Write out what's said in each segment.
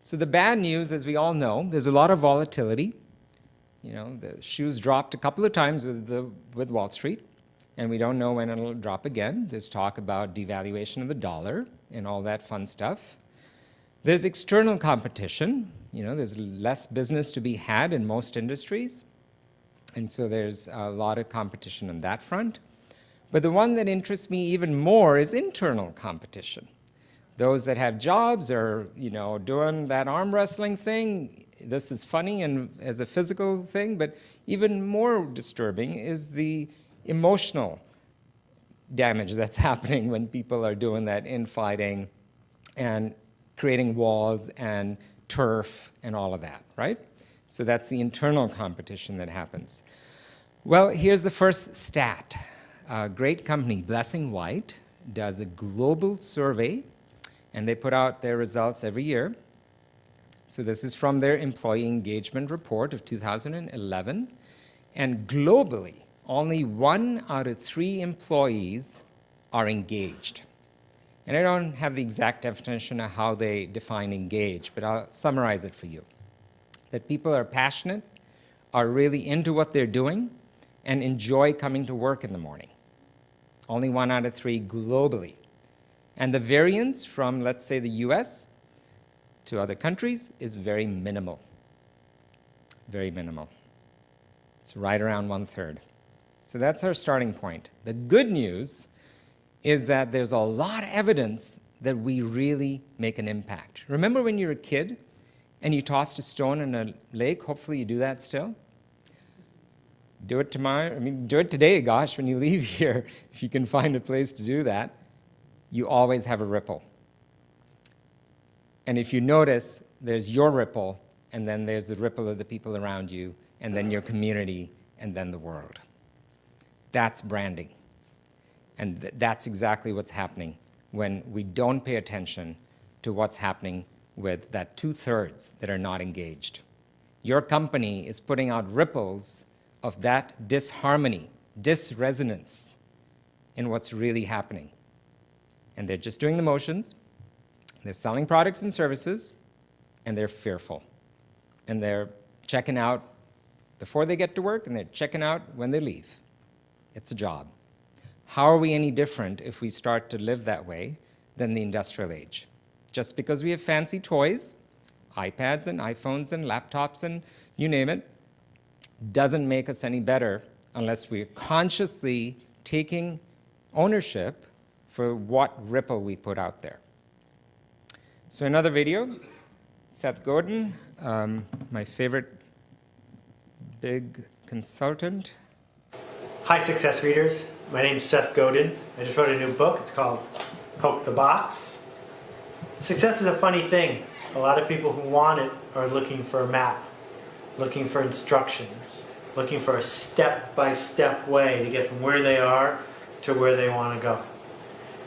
So the bad news, as we all know, there's a lot of volatility. You know, the shoes dropped a couple of times with Wall Street, and we don't know when it'll drop again. There's talk about devaluation of the dollar and all that fun stuff. There's external competition. You know, there's less business to be had in most industries, and so there's a lot of competition on that front. But the one that interests me even more is internal competition. Those that have jobs are, you know, doing that arm wrestling thing. This is funny and as a physical thing, but even more disturbing is the emotional damage that's happening when people are doing that infighting and creating walls and turf and all of that, right? So that's the internal competition that happens. Well, here's the first stat. A great company, Blessing White, does a global survey, and they put out their results every year. So this is from their employee engagement report of 2011. And globally, only 1 out of 3 employees are engaged. And I don't have the exact definition of how they define engaged, but I'll summarize it for you. That people are passionate, are really into what they're doing, and enjoy coming to work in the morning. Only 1 out of 3 globally. And the variance from, let's say, the US to other countries is very minimal. Very minimal. It's right around 1/3. So that's our starting point. The good news is that there's a lot of evidence that we really make an impact. Remember when you were a kid and you tossed a stone in a lake? Hopefully you do that still. Do it tomorrow. I mean, do it today, gosh, when you leave here, if you can find a place to do that. You always have a ripple. And if you notice, there's your ripple, and then there's the ripple of the people around you, and then your community, and then the world. That's branding. And that's exactly what's happening when we don't pay attention to what's happening with that 2/3 that are not engaged. Your company is putting out ripples of that disharmony, disresonance in what's really happening. And they're just doing the motions. They're selling products and services, and they're fearful. And they're checking out before they get to work, and they're checking out when they leave. It's a job. How are we any different if we start to live that way than the industrial age? Just because we have fancy toys, iPads and iPhones and laptops and you name it, doesn't make us any better unless we're consciously taking ownership for what ripple we put out there. So another video, Seth Godin, my favorite big consultant. Hi, Success Readers. My name's Seth Godin. I just wrote a new book. It's called Poke the Box. Success is a funny thing. A lot of people who want it are looking for a map, looking for instructions, looking for a step-by-step way to get from where they are to where they want to go.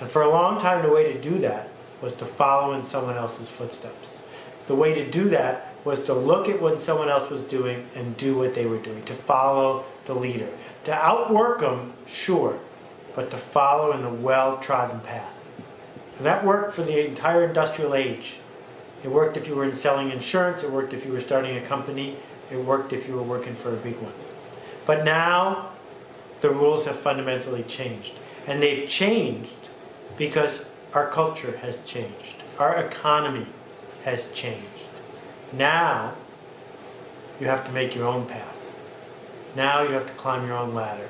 And for a long time, the way to do that was to follow in someone else's footsteps. The way to do that was to look at what someone else was doing and do what they were doing, to follow the leader. To outwork them, sure, but to follow in the well-trodden path. And that worked for the entire industrial age. It worked if you were selling insurance, it worked if you were starting a company, it worked if you were working for a big one. But now, the rules have fundamentally changed. And they've changed because our culture has changed. Our economy has changed. Now, you have to make your own path. Now you have to climb your own ladder.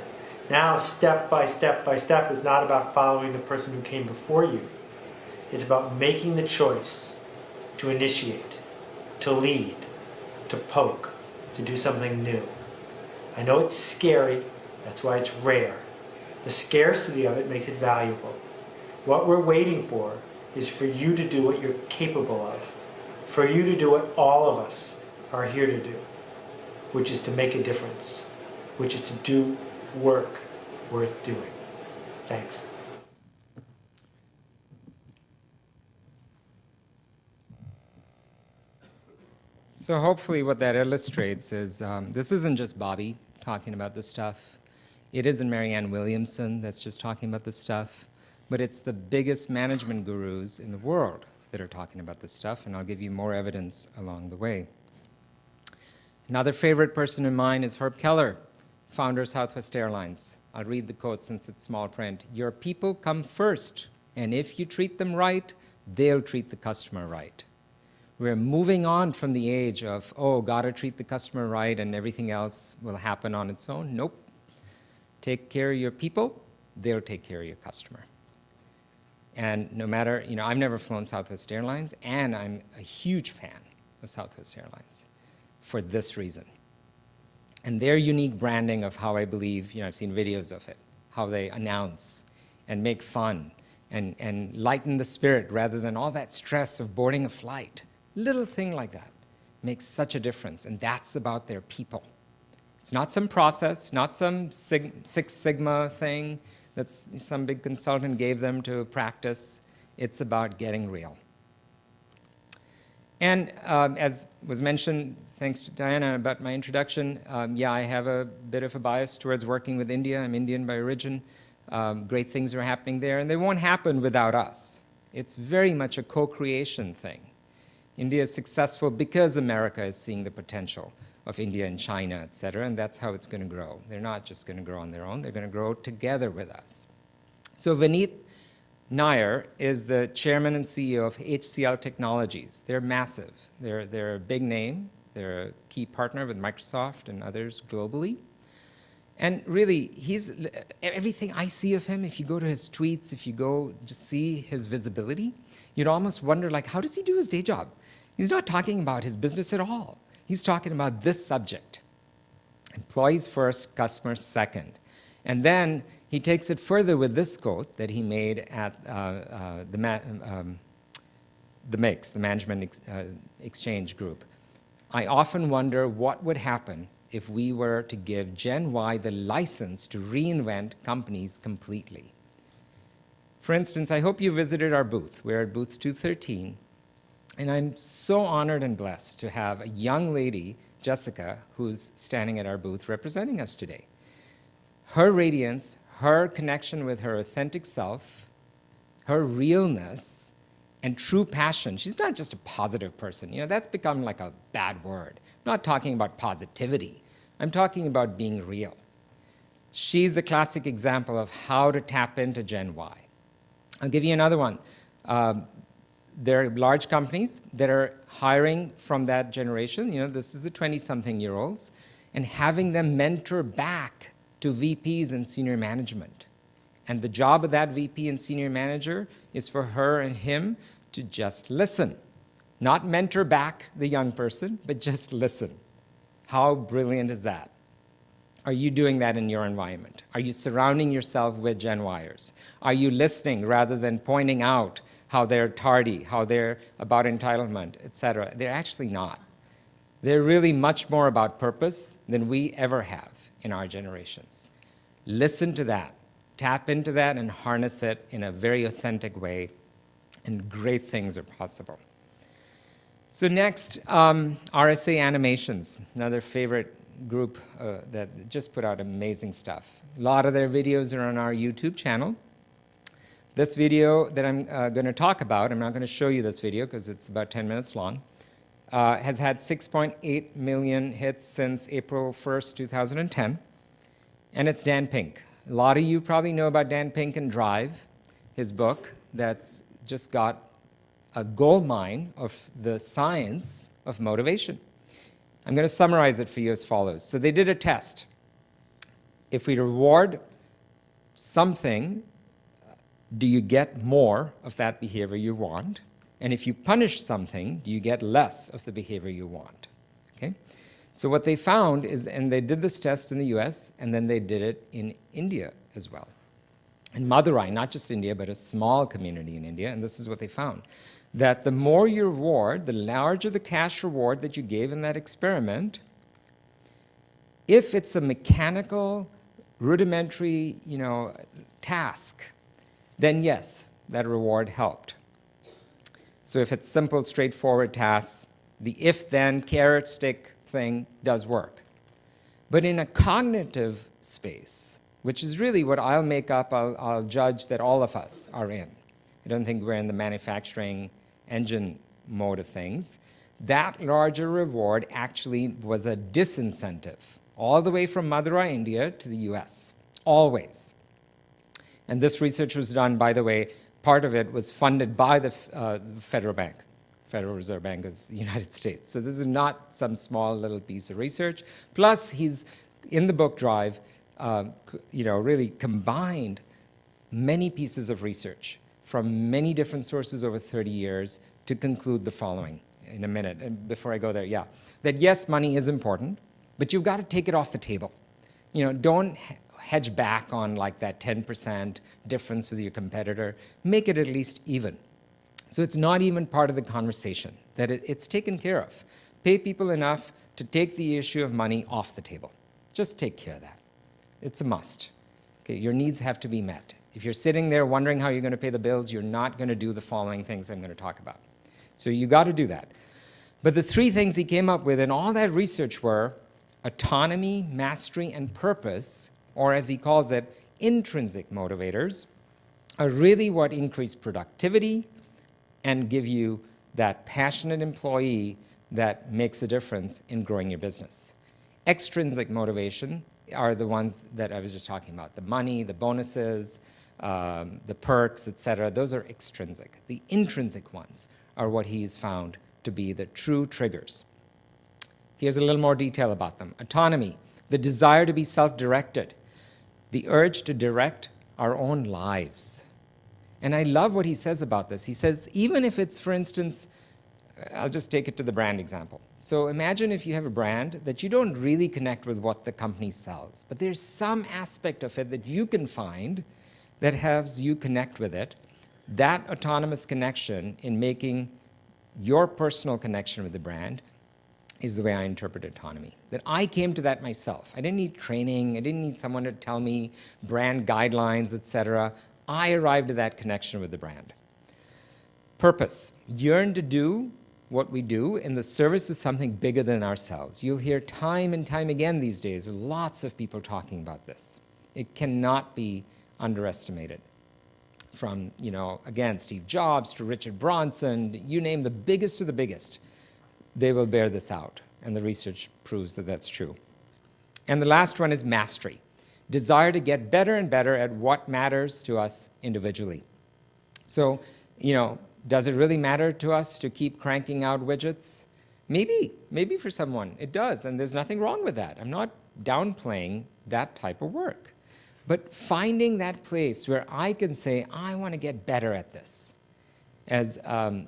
Now, step by step by step is not about following the person who came before you. It's about making the choice to initiate, to lead, to poke, to do something new. I know it's scary, that's why it's rare. The scarcity of it makes it valuable. What we're waiting for is for you to do what you're capable of, for you to do what all of us are here to do, which is to make a difference, which is to do work worth doing. Thanks. So hopefully what that illustrates is this isn't just Bobby talking about this stuff. It isn't Marianne Williamson that's just talking about this stuff, but it's the biggest management gurus in the world that are talking about this stuff, and I'll give you more evidence along the way. Another favorite person of mine is Herb Keller, founder of Southwest Airlines. I'll read the quote since it's small print. "Your people come first, and if you treat them right, they'll treat the customer right." We're moving on from the age of, oh, gotta treat the customer right and everything else will happen on its own. Nope. Take care of your people, they'll take care of your customer. And no matter, I've never flown Southwest Airlines, and I'm a huge fan of Southwest Airlines for this reason. And their unique branding of how I believe, I've seen videos of it, how they announce and make fun and lighten the spirit rather than all that stress of boarding a flight. Little thing like that makes such a difference, and that's about their people. It's not some process, not some Six Sigma thing that some big consultant gave them to practice. It's about getting real. And as was mentioned, thanks to Diana about my introduction, I have a bit of a bias towards working with India. I'm Indian by origin. Great things are happening there, and they won't happen without us. It's very much a co-creation thing. India is successful because America is seeing the potential of India and China, et cetera, and that's how it's going to grow. They're not just going to grow on their own, they're going to grow together with us. So Vineet Nair is the chairman and CEO of HCL Technologies. They're massive. They're a big name. They're a key partner with Microsoft and others globally. And really, everything I see of him, if you go to his tweets, if you go just see his visibility, you'd almost wonder, how does he do his day job? He's not talking about his business at all. He's talking about this subject. Employees first, customers second. And then he takes it further with this quote that he made at the MIX, the Management Exchange Group. "I often wonder what would happen if we were to give Gen Y the license to reinvent companies completely." For instance, I hope you visited our booth. We're at booth 213. And I'm so honored and blessed to have a young lady, Jessica, who's standing at our booth representing us today. Her radiance, her connection with her authentic self, her realness, and true passion. She's not just a positive person. That's become like a bad word. I'm not talking about positivity. I'm talking about being real. She's a classic example of how to tap into Gen Y. I'll give you another one. There are large companies that are hiring from that generation. This is the 20-something-year-olds, and having them mentor back to VPs and senior management. And the job of that VP and senior manager is for her and him to just listen. Not mentor back the young person, but just listen. How brilliant is that? Are you doing that in your environment? Are you surrounding yourself with Gen Yers? Are you listening rather than pointing out how they're tardy, how they're about entitlement, et cetera? They're actually not. They're really much more about purpose than we ever have in our generations. Listen to that, tap into that, and harness it in a very authentic way, and great things are possible. So next, RSA Animations, another favorite group that just put out amazing stuff. A lot of their videos are on our YouTube channel. This video that I'm going to talk about, I'm not going to show you this video because it's about 10 minutes long, has had 6.8 million hits since April 1st, 2010, and it's Dan Pink. A lot of you probably know about Dan Pink and Drive, his book that's just got a gold mine of the science of motivation. I'm going to summarize it for you as follows. So they did a test. If we reward something, do you get more of that behavior you want? And if you punish something, do you get less of the behavior you want? Okay? So what they found is, and they did this test in the US, and then they did it in India as well. In Madurai, not just India, but a small community in India, and this is what they found. That the more you reward, the larger the cash reward that you gave in that experiment. If it's a mechanical, rudimentary, task, then yes, that reward helped. So if it's simple, straightforward tasks, the if-then carrot stick thing does work. But in a cognitive space, which is really what I'll judge that all of us are in. I don't think we're in the manufacturing engine mode of things, that larger reward actually was a disincentive, all the way from Madurai, India to the US, always. And this research was done, by the way, part of it was funded by the Federal Bank, Federal Reserve Bank of the United States. So this is not some small little piece of research. Plus, he's, in the book Drive, really combined many pieces of research from many different sources over 30 years to conclude the following in a minute. And before I go there, that yes, money is important, but you've got to take it off the table. Don't hedge back on like that 10% difference with your competitor. Make it at least even. So it's not even part of the conversation, that it's taken care of. Pay people enough to take the issue of money off the table. Just take care of that. It's a must. Okay, your needs have to be met. If you're sitting there wondering how you're going to pay the bills, you're not going to do the following things I'm going to talk about. So you got to do that. But the three things he came up with in all that research were autonomy, mastery, and purpose, or as he calls it, intrinsic motivators, are really what increase productivity and give you that passionate employee that makes a difference in growing your business. Extrinsic motivation are the ones that I was just talking about, the money, the bonuses, the perks, etc. Those are extrinsic. The intrinsic ones are what he's found to be the true triggers. Here's a little more detail about them. Autonomy, the desire to be self-directed, the urge to direct our own lives. And I love what he says about this. He says, even if it's, for instance, I'll just take it to the brand example. So imagine if you have a brand that you don't really connect with what the company sells, but there's some aspect of it that you can find that has you connect with it. That autonomous connection in making your personal connection with the brand is the way I interpret autonomy. That I came to that myself. I didn't need training. I didn't need someone to tell me brand guidelines, etc. I arrived at that connection with the brand. Purpose, yearn to do what we do in the service of something bigger than ourselves. You'll hear time and time again these days, lots of people talking about this. It cannot be underestimated. From, again, Steve Jobs to Richard Branson, you name the biggest of the biggest, they will bear this out. And the research proves that that's true. And the last one is mastery. Desire to get better and better at what matters to us individually. So, does it really matter to us to keep cranking out widgets? Maybe for someone it does, and there's nothing wrong with that. I'm not downplaying that type of work. But finding that place where I can say, I want to get better at this. As I'm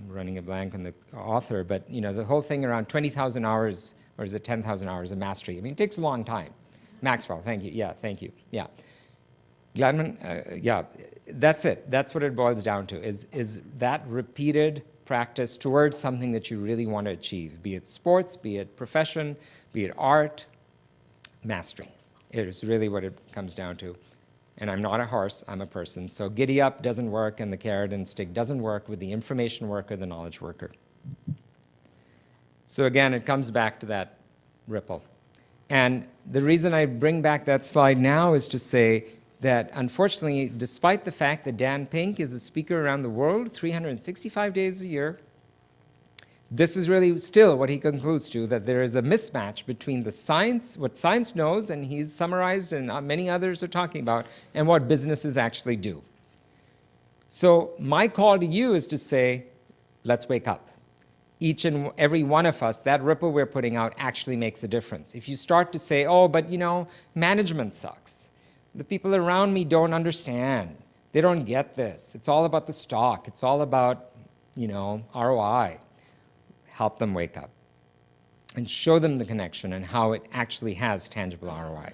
running a blank on the author, but the whole thing around 20,000 hours, or is it 10,000 hours of mastery? I mean, it takes a long time. Maxwell, thank you. Yeah, thank you. Yeah. Gladman, that's it. That's what it boils down to, is that repeated practice towards something that you really want to achieve, be it sports, be it profession, be it art, mastery. It is really what it comes down to. And I'm not a horse, I'm a person. So giddy up doesn't work, and the carrot and stick doesn't work with the information worker, the knowledge worker. So again, it comes back to that ripple. And the reason I bring back that slide now is to say that unfortunately, despite the fact that Dan Pink is a speaker around the world 365 days a year, this is really still what he concludes to, that there is a mismatch between the science, what science knows, and he's summarized and many others are talking about, and what businesses actually do. So my call to you is to say, let's wake up. Each and every one of us, that ripple we're putting out actually makes a difference. If you start to say, oh, but management sucks. The people around me don't understand. They don't get this. It's all about the stock. It's all about, ROI. Help them wake up and show them the connection and how it actually has tangible ROI.